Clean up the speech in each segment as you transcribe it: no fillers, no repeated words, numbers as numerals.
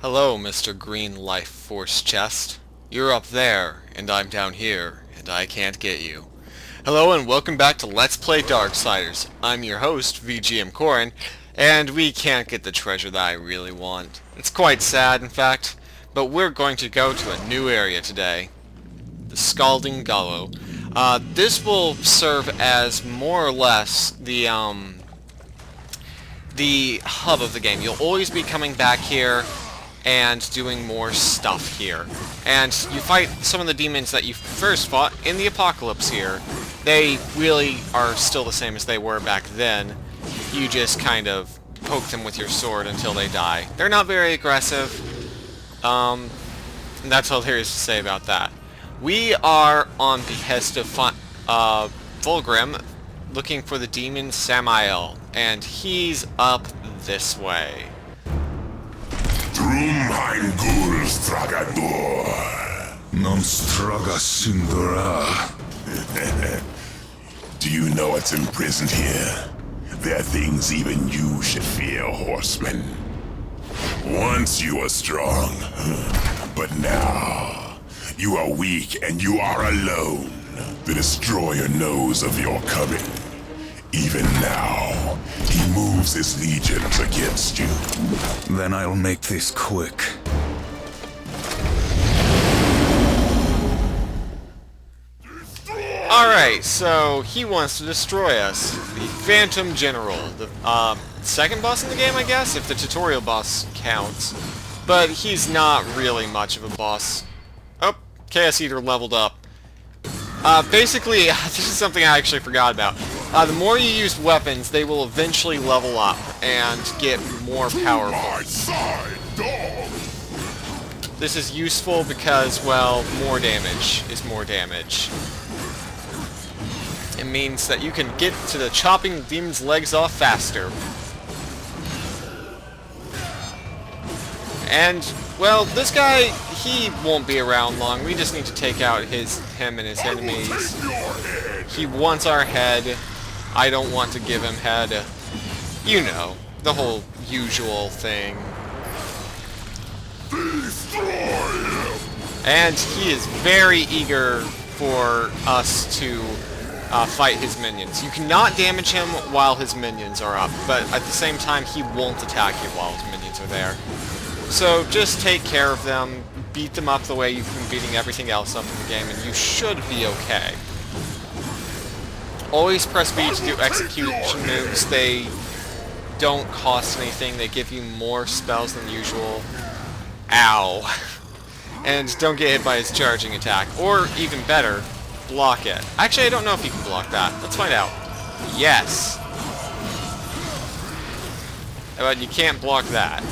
Hello, Mr. Green Life Force Chest. You're up there, and I'm down here, and I can't get you. Hello and welcome back to Let's Play Darksiders. I'm your host, VGMKoren, and we can't get the treasure that I really want. It's quite sad, in fact, but we're going to go to a new area today. The Scalding Gullow. This will serve as more or less the hub of the game. You'll always be coming back here and doing more stuff here. And you fight some of the demons that you first fought in the Apocalypse here. They really are still the same as they were back then. You just kind of poke them with your sword until they die. They're not very aggressive. And that's all there is to say about that. We are on behest of Vulgrim, looking for the demon Samael, and he's up this way. Drumheimgur Stragador. Non straga sindora. Do you know what's imprisoned here? There are things even you should fear, horseman. Once you were strong, but now you are weak and you are alone. The Destroyer knows of your coming. Even now, he moves his legions against you. Then I'll make this quick. Alright, so he wants to destroy us. The Phantom General. The second boss in the game, I guess, if the tutorial boss counts. But he's not really much of a boss. Oh, Chaos Eater leveled up. Basically, this is something I actually forgot about. The more you use weapons, they will eventually level up and get more powerful. This is useful because, well, more damage is more damage. It means that you can get to the chopping demon's legs off faster. And, well, this guy, he won't be around long. We just need to take out him and his enemies. He wants our head. I don't want to give him head. You know, the whole usual thing. And he is very eager for us to fight his minions. You cannot damage him while his minions are up, but at the same time, he won't attack you while his minions are there. So just take care of them, beat them up the way you've been beating everything else up in the game, and you should be okay. Always press B to do execution moves. They don't cost anything. They give you more spells than usual. Ow. And don't get hit by his charging attack. Or, even better, block it. Actually, I don't know if you can block that. Let's find out. Yes. But you can't block that.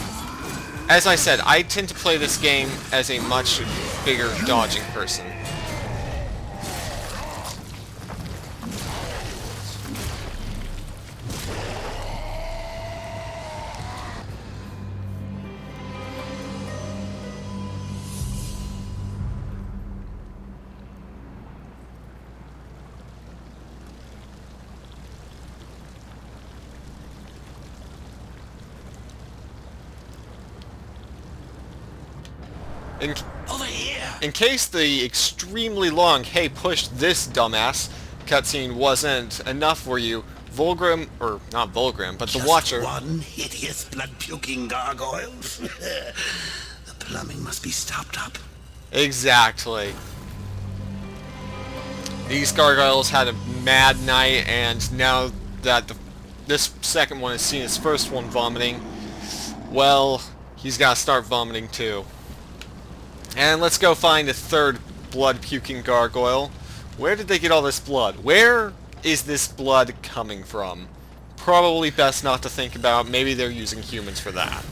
As I said, I tend to play this game as a much bigger dodging person. In case the extremely long "hey, push this, dumbass" cutscene wasn't enough for you, Vulgrim, or not Vulgrim, but the Watcher... one hideous blood-puking gargoyle? The plumbing must be stopped up. Exactly. These gargoyles had a mad night, and now that this second one has seen his first one vomiting, well, he's got to start vomiting too. And let's go find a third blood-puking gargoyle. Where did they get all this blood? Where is this blood coming from? Probably best not to think about. Maybe they're using humans for that.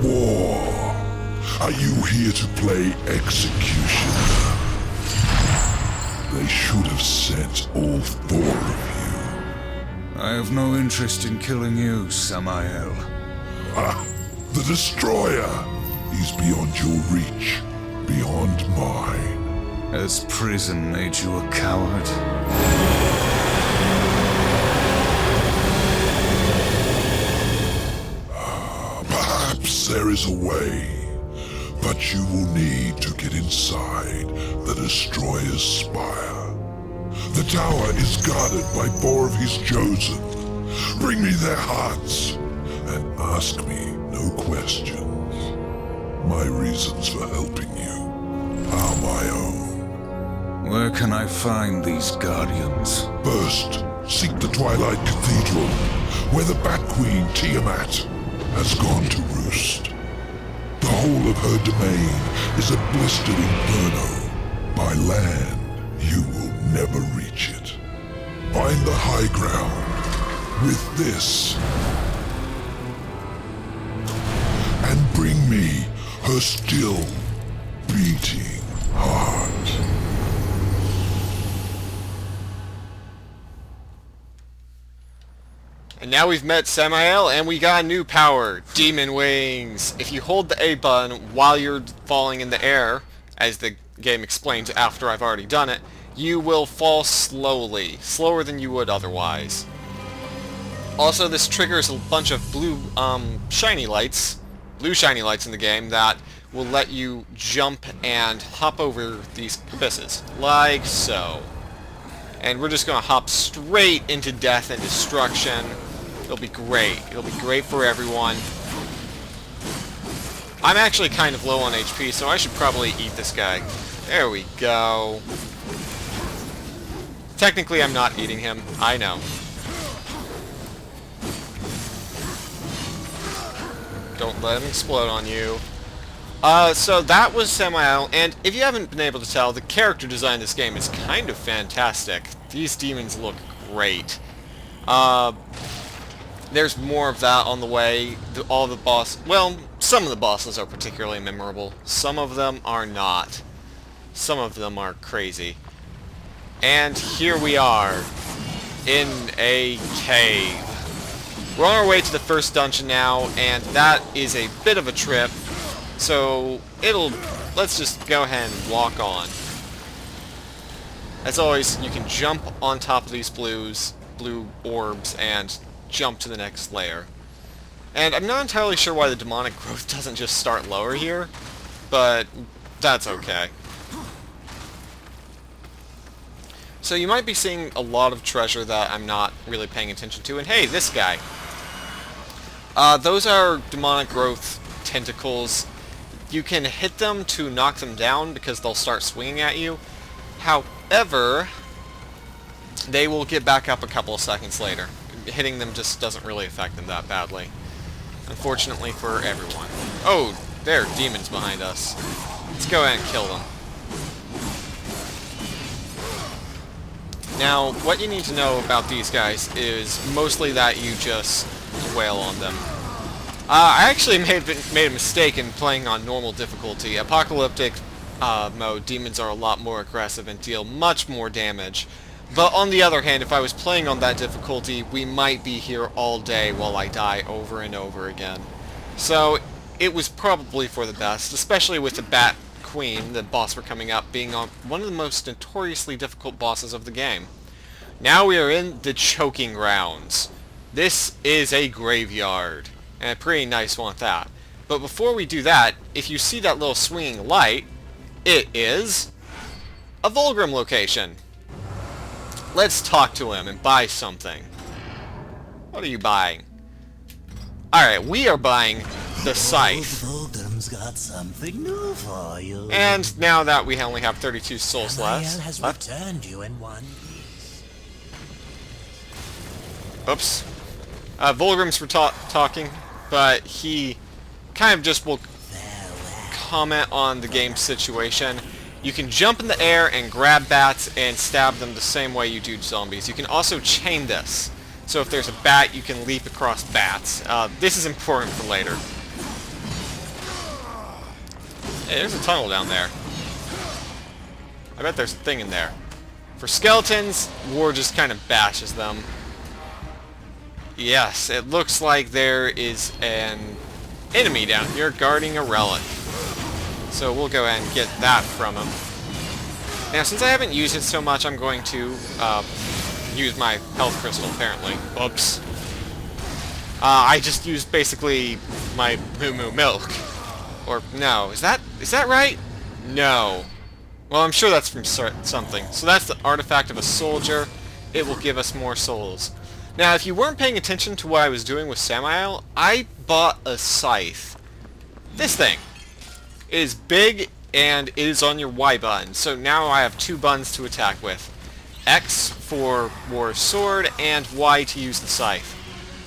War. Are you here to play executioner? They should have sent all four of you. I have no interest in killing you, Samael. Ah, the Destroyer! He's beyond your reach, beyond mine. Has prison made you a coward? Perhaps there is a way, but you will need to get inside the Destroyer's spire. The tower is guarded by 4 of his chosen. Bring me their hearts, and ask me no questions. My reasons for helping you are my own. Where can I find these guardians? First, seek the Twilight Cathedral, where the Bat Queen Tiamat has gone to roost. The whole of her domain is a blistered inferno. By land, you will never reach it. Find the high ground with this, and bring me her still beating heart. And now we've met Samael, and we got a new power, Demon Wings. If you hold the A button while you're falling in the air, as the game explains after I've already done it, you will fall slowly, slower than you would otherwise. Also, this triggers a bunch of blue shiny lights in the game that will let you jump and hop over these abysses, like so. And we're just going to hop straight into death and destruction. It'll be great. It'll be great for everyone. I'm actually kind of low on HP, so I should probably eat this guy. There we go. Technically, I'm not eating him. I know. Don't let him explode on you. So that was Samael, and if you haven't been able to tell, the character design in this game is kind of fantastic. These demons look great. There's more of that on the way. Some of the bosses are particularly memorable. Some of them are not. Some of them are crazy. And here we are, in a cave. We're on our way to the first dungeon now, and that is a bit of a trip. So, let's just go ahead and walk on. As always, you can jump on top of these blue orbs and jump to the next layer. And I'm not entirely sure why the demonic growth doesn't just start lower here, but that's okay. So you might be seeing a lot of treasure that I'm not really paying attention to, and hey, this guy. Those are demonic growth tentacles. You can hit them to knock them down because they'll start swinging at you. However, they will get back up a couple of seconds later. Hitting them just doesn't really affect them that badly. Unfortunately for everyone. Oh, there are demons behind us. Let's go ahead and kill them. Now, what you need to know about these guys is mostly that you just wail on them. I actually made a mistake in playing on normal difficulty. Apocalyptic mode, demons are a lot more aggressive and deal much more damage. But on the other hand, if I was playing on that difficulty, we might be here all day while I die over and over again. So, it was probably for the best, especially with the Bat Queen, the boss we're coming up, being on one of the most notoriously difficult bosses of the game. Now we are in the choking grounds. This is a graveyard, and a pretty nice one at that. But before we do that, if you see that little swinging light, it is a Vulgrim location. Let's talk to him and buy something. What are you buying? Alright, we are buying the scythe. Vulgrim's got something new for you. And now that we only have 32 souls Samael left. has returned you in one piece. Oops. Vulgrim's talking, but he kind of just will comment on the game's situation. You can jump in the air and grab bats and stab them the same way you do zombies. You can also chain this. So if there's a bat, you can leap across bats. This is important for later. Hey, there's a tunnel down there. I bet there's a thing in there. For skeletons, war just kind of bashes them. Yes, it looks like there is an enemy down here guarding a relic. So we'll go ahead and get that from him. Now, since I haven't used it so much, I'm going to use my health crystal, apparently. Oops. I just used basically my Moo Moo Milk. Or, no, is that right? No. Well, I'm sure that's from something. So that's the artifact of a soldier. It will give us more souls. Now, if you weren't paying attention to what I was doing with Samael, I bought a scythe. This thing. It is big, and it is on your Y button. So now I have 2 buttons to attack with. X for War Sword, and Y to use the scythe.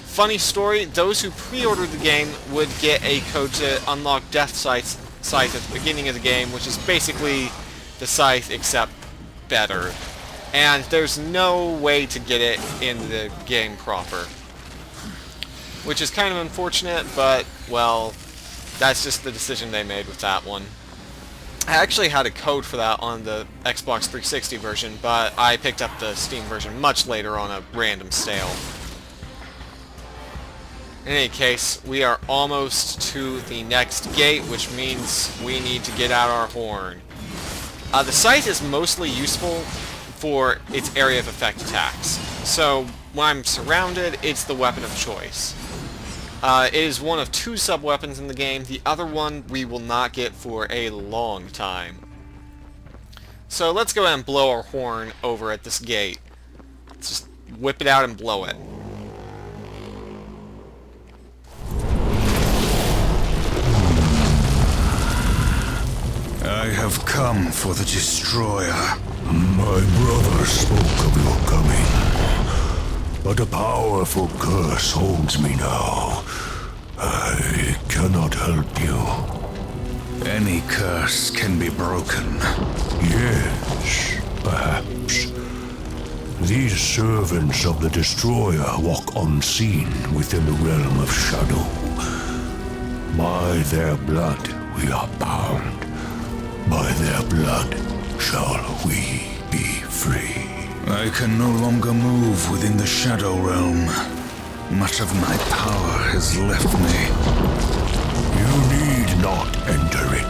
Funny story, those who pre-ordered the game would get a code to unlock Death Scythe at the beginning of the game, which is basically the scythe except better. And there's no way to get it in the game proper. Which is kind of unfortunate, but, well, that's just the decision they made with that one. I actually had a code for that on the Xbox 360 version, but I picked up the Steam version much later on a random sale. In any case, we are almost to the next gate, which means we need to get out our horn. The scythe is mostly useful for its area of effect attacks. So, when I'm surrounded, it's the weapon of choice. It is one of 2 sub-weapons in the game. The other one we will not get for a long time. So let's go ahead and blow our horn over at this gate. Let's just whip it out and blow it. I have come for the Destroyer. My brother spoke of your coming, but a powerful curse holds me now. I cannot help you. Any curse can be broken. Yes, perhaps. These servants of the Destroyer walk unseen within the realm of shadow. By their blood we are bound. By their blood shall we be free. I can no longer move within the Shadow Realm. Much of my power has left me. You need not enter it.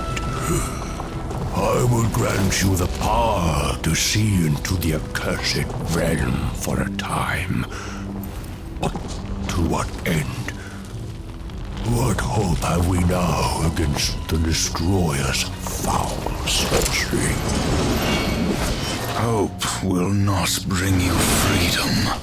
I will grant you the power to see into the accursed realm for a time. But to what end? What hope have we now against the Destroyer's foul sorcery? Hope will not bring you freedom.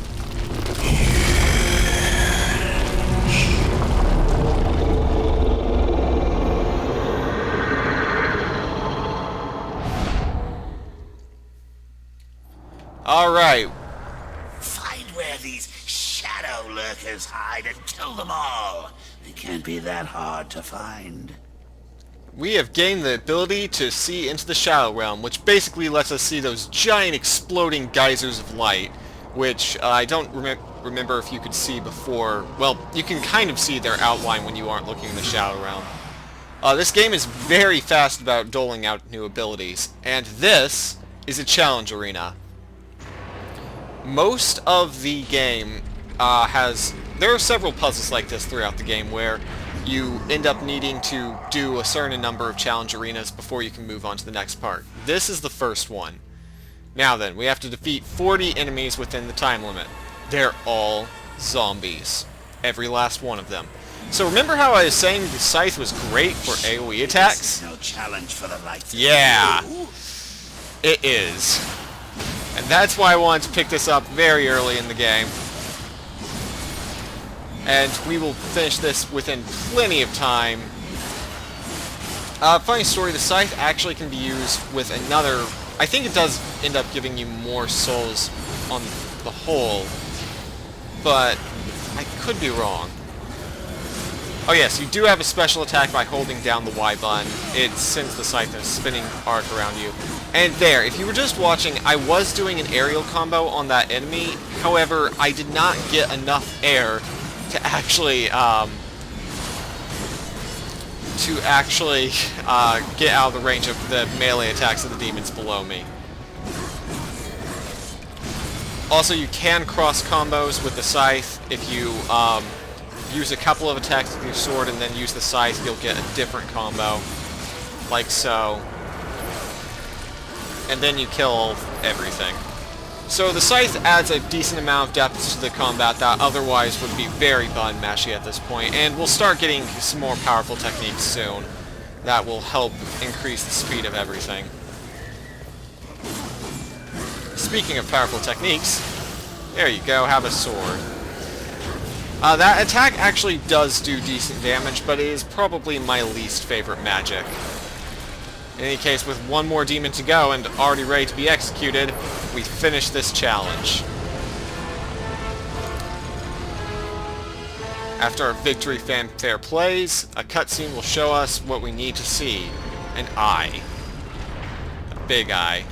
Alright. Find where these shadow lurkers hide and kill them all. They can't be that hard to find. We have gained the ability to see into the Shadow Realm, which basically lets us see those giant exploding geysers of light, which I don't remember if you could see before. Well, you can kind of see their outline when you aren't looking in the Shadow Realm. This game is very fast about doling out new abilities, and this is a challenge arena. Most of the game there are several puzzles like this throughout the game where you end up needing to do a certain number of challenge arenas before you can move on to the next part. This is the first one. Now then, we have to defeat 40 enemies within the time limit. They're all zombies. Every last one of them. So remember how I was saying the scythe was great for AoE attacks? No challenge for the likes of Yeah, you. it is. And that's why I wanted to pick this up very early in the game. And we will finish this within plenty of time. Funny story, the scythe actually can be used with another... I think it does end up giving you more souls on the whole, but I could be wrong. Oh yes, you do have a special attack by holding down the Y button. It sends the scythe in a spinning arc around you. And there, if you were just watching, I was doing an aerial combo on that enemy. However, I did not get enough air to actually get out of the range of the melee attacks of the demons below me. Also, you can cross combos with the scythe. If you use a couple of attacks with your sword and then use the scythe, you'll get a different combo. like so. And then you kill everything. So the Scythe adds a decent amount of depth to the combat that otherwise would be very button mashy at this point, and we'll start getting some more powerful techniques soon that will help increase the speed of everything. Speaking of powerful techniques, there you go, have a sword. That attack actually does do decent damage, but it is probably my least favorite magic. In any case, with one more demon to go and already ready to be executed, we finish this challenge. After our victory fanfare plays, a cutscene will show us what we need to see. An eye. A big eye.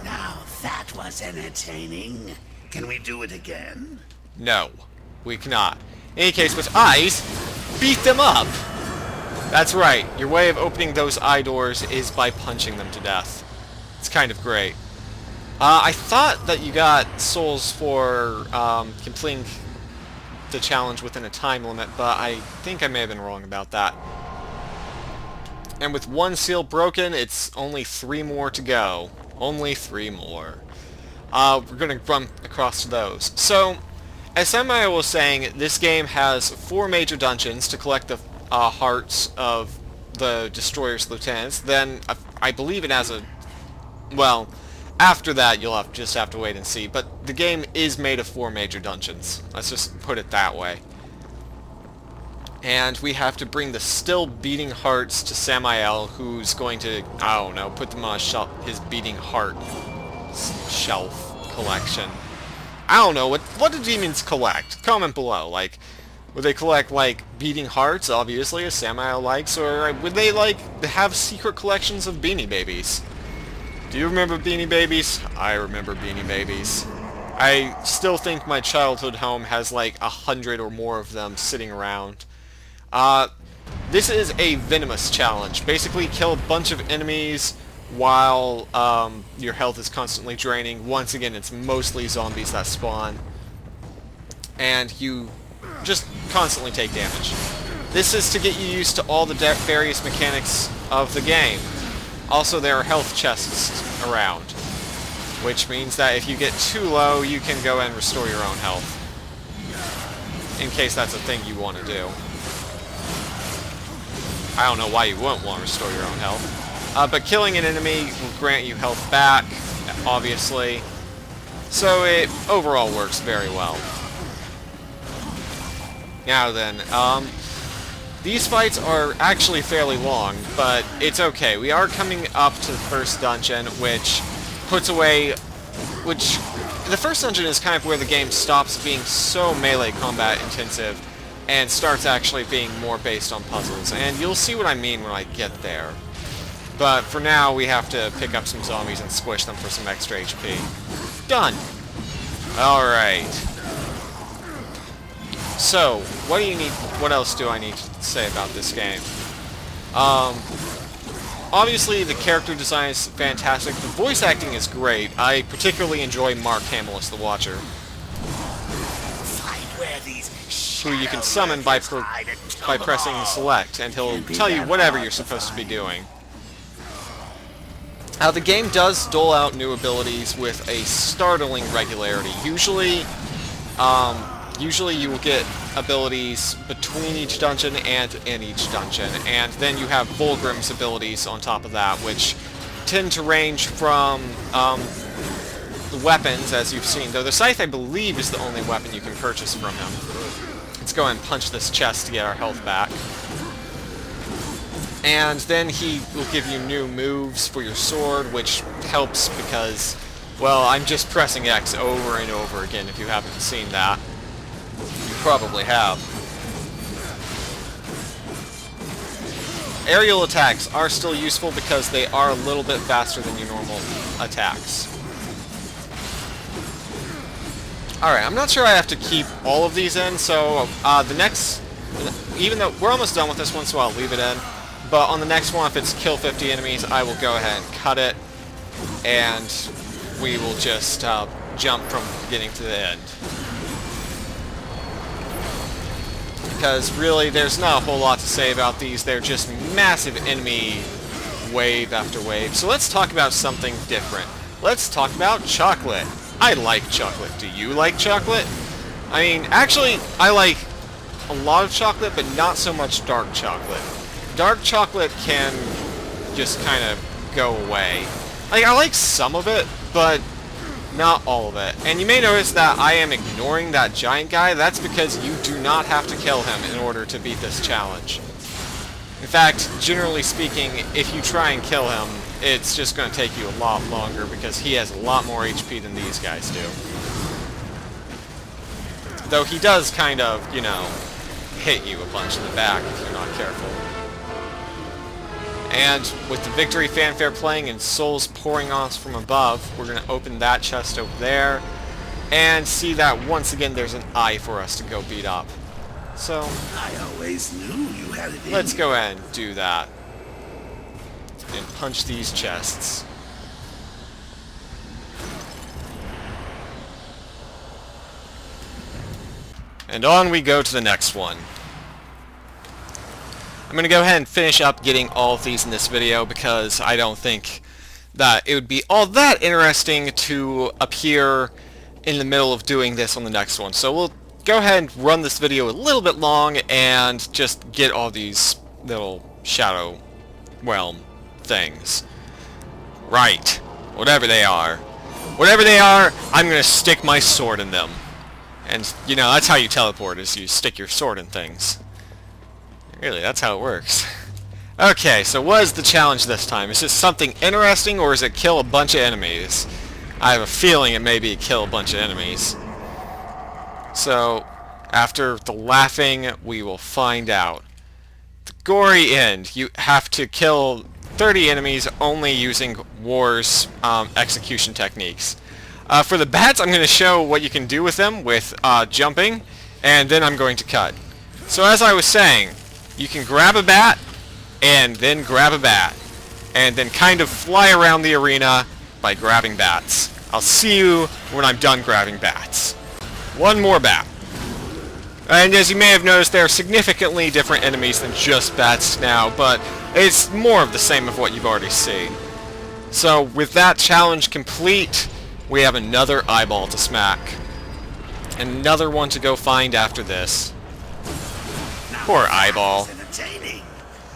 Now that was entertaining. Can we do it again? No, we cannot. In any case, with eyes, beat them up! That's right, your way of opening those eye doors is by punching them to death. It's kind of great. I thought that you got souls for completing the challenge within a time limit, but I think I may have been wrong about that. And with one seal broken, it's only 3 more to go. Only 3 more. We're going to run across those. So, as Samael was saying, this game has 4 major dungeons to collect the hearts of the Destroyer's lieutenants. Then, I believe it has a... Well, after that, you'll just have to wait and see. But the game is made of 4 major dungeons. Let's just put it that way. And we have to bring the still beating hearts to Samael, who's going to, I don't know, put them on his beating heart shelf collection. I don't know, what do demons collect? Comment below. Like, would they collect, like, beating hearts, obviously, as Samael likes, or would they, like, have secret collections of Beanie Babies? Do you remember Beanie Babies? I remember Beanie Babies. I still think my childhood home has, like, 100 or more of them sitting around. This is a Venomous challenge. Basically, kill a bunch of enemies while your health is constantly draining. Once again, it's mostly zombies that spawn. And you just constantly take damage. This is to get you used to all the various mechanics of the game. Also, there are health chests around, which means that if you get too low, you can go and restore your own health, in case that's a thing you want to do. I don't know why you wouldn't want to restore your own health. But killing an enemy will grant you health back, obviously. So it overall works very well. Now then, these fights are actually fairly long, but it's okay. We are coming up to the first dungeon, which puts away... the first dungeon is kind of where the game stops being so melee combat intensive and starts actually being more based on puzzles. And you'll see what I mean when I get there. But for now, we have to pick up some zombies and squish them for some extra HP. Done! Alright. So, what else do I need to say about this game? Obviously, the character design is fantastic. The voice acting is great. I particularly enjoy Mark Hamill as the Watcher, who you can summon by pressing select, and he'll tell you whatever you're supposed to be doing. The game does dole out new abilities with a startling regularity. Usually you will get abilities between each dungeon and in each dungeon, and then you have Volgrim's abilities on top of that, which tend to range from the weapons, as you've seen, though the Scythe, I believe, is the only weapon you can purchase from him. Let's go and punch this chest to get our health back. And then he will give you new moves for your sword, which helps because, well, I'm just pressing X over and over again if you haven't seen that. You probably have. Aerial attacks are still useful because they are a little bit faster than your normal attacks. Alright, I'm not sure I have to keep all of these in, so the next... Even though we're almost done with this one, so I'll leave it in. But on the next one, if it's kill 50 enemies, I will go ahead and cut it. And we will just jump from beginning to the end. because really there's not a whole lot to say about these. They're just massive enemy wave after wave. So let's talk about something different. Let's talk about chocolate. I like chocolate. Do you like chocolate? I mean, actually, I like a lot of chocolate, but not so much dark chocolate. Dark chocolate can just kind of go away. Like, I like some of it, but not all of it. And you may notice that I am ignoring that giant guy. That's because you do not have to kill him in order to beat this challenge. In fact, generally speaking, if you try and kill him, it's just going to take you a lot longer because he has a lot more HP than these guys do. Though he does kind of, you know, hit you a bunch in the back if you're not careful. And with the victory fanfare playing and souls pouring on us from above, we're going to open that chest over there and see that once again there's an eye for us to go beat up. So, I always knew you had it in let's you. go ahead and do that. And punch these chests. And on we go to the next one. I'm going to go ahead and finish up getting all of these in this video because I don't think that it would be all that interesting to appear in the middle of doing this on the next one. So we'll go ahead and run this video a little bit long and just get all these little shadow realm things. Right. Whatever they are. Whatever they are, I'm going to stick my sword in them. And, you know, that's how you teleport, is you stick your sword in things. Really, that's how it works. Okay, so what is the challenge this time? Is this something interesting, or is it kill a bunch of enemies? I have a feeling it may be kill a bunch of enemies. So, after the laughing, we will find out. The Gory End. You have to kill 30 enemies only using War's execution techniques. For the bats, I'm going to show what you can do with them with jumping, and then I'm going to cut. So as I was saying, you can grab a bat, and then grab a bat, and then kind of fly around the arena by grabbing bats. I'll see you when I'm done grabbing bats. One more bat. And as you may have noticed, there are significantly different enemies than just bats now, but it's more of the same of what you've already seen. So with that challenge complete, we have another eyeball to smack. And another one to go find after this. Poor eyeball. Entertaining.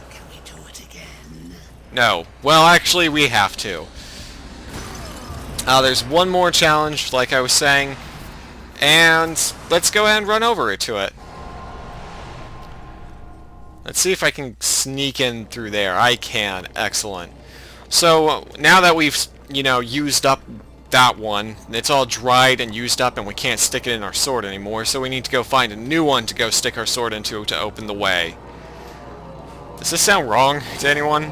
Can we do it again? No. Well, actually, we have to. There's one more challenge, like I was saying, and let's go ahead and run over to it. Let's see if I can sneak in through there. I can. Excellent. So, now that we've, you know, used up that one, it's all dried and used up and we can't stick it in our sword anymore, so we need to go find a new one to go stick our sword into to open the way. Does this sound wrong to anyone?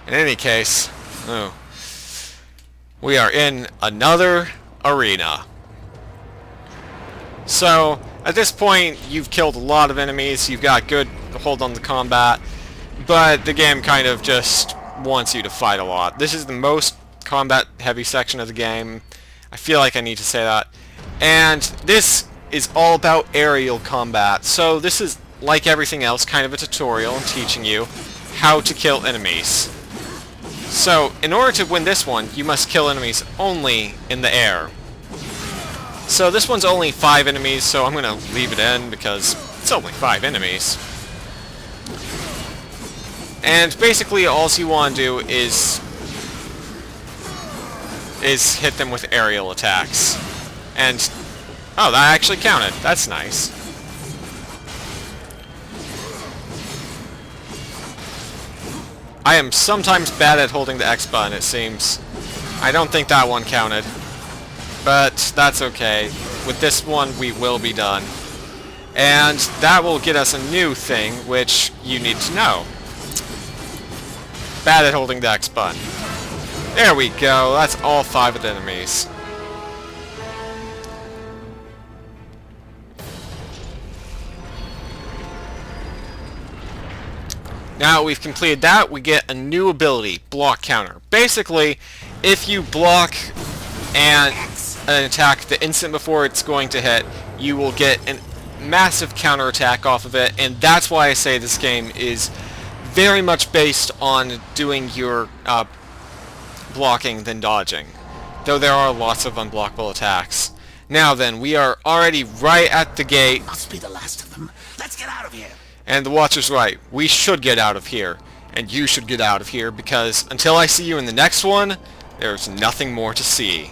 In any case, we are in another arena. So, at this point, you've killed a lot of enemies, you've got good hold on the combat, but the game kind of just wants you to fight a lot. This is the most combat-heavy section of the game. I feel like I need to say that. And this is all about aerial combat, so this is, like everything else, kind of a tutorial and teaching you how to kill enemies. So, in order to win this one, you must kill enemies only in the air. So this one's only 5 enemies, so I'm going to leave it in because it's only 5 enemies. And basically all you want to do is hit them with aerial attacks. And, oh, that actually counted. That's nice. I am sometimes bad at holding the X button, it seems. I don't think that one counted. But that's okay. With this one, we will be done. And that will get us a new thing, which you need to know. Bad at holding the X button. There we go. That's all 5 of the enemies. Now we've completed that, we get a new ability, block counter. Basically, if you block an attack the instant before it's going to hit, you will get massive counterattack off of it, and that's why I say this game is very much based on doing your blocking than dodging, though there are lots of unblockable attacks. Now then, we are already right at the gate, Must be the last of them. Let's get out of here. and the Watcher's right. We should get out of here, and you should get out of here, because until I see you in the next one, there's nothing more to see.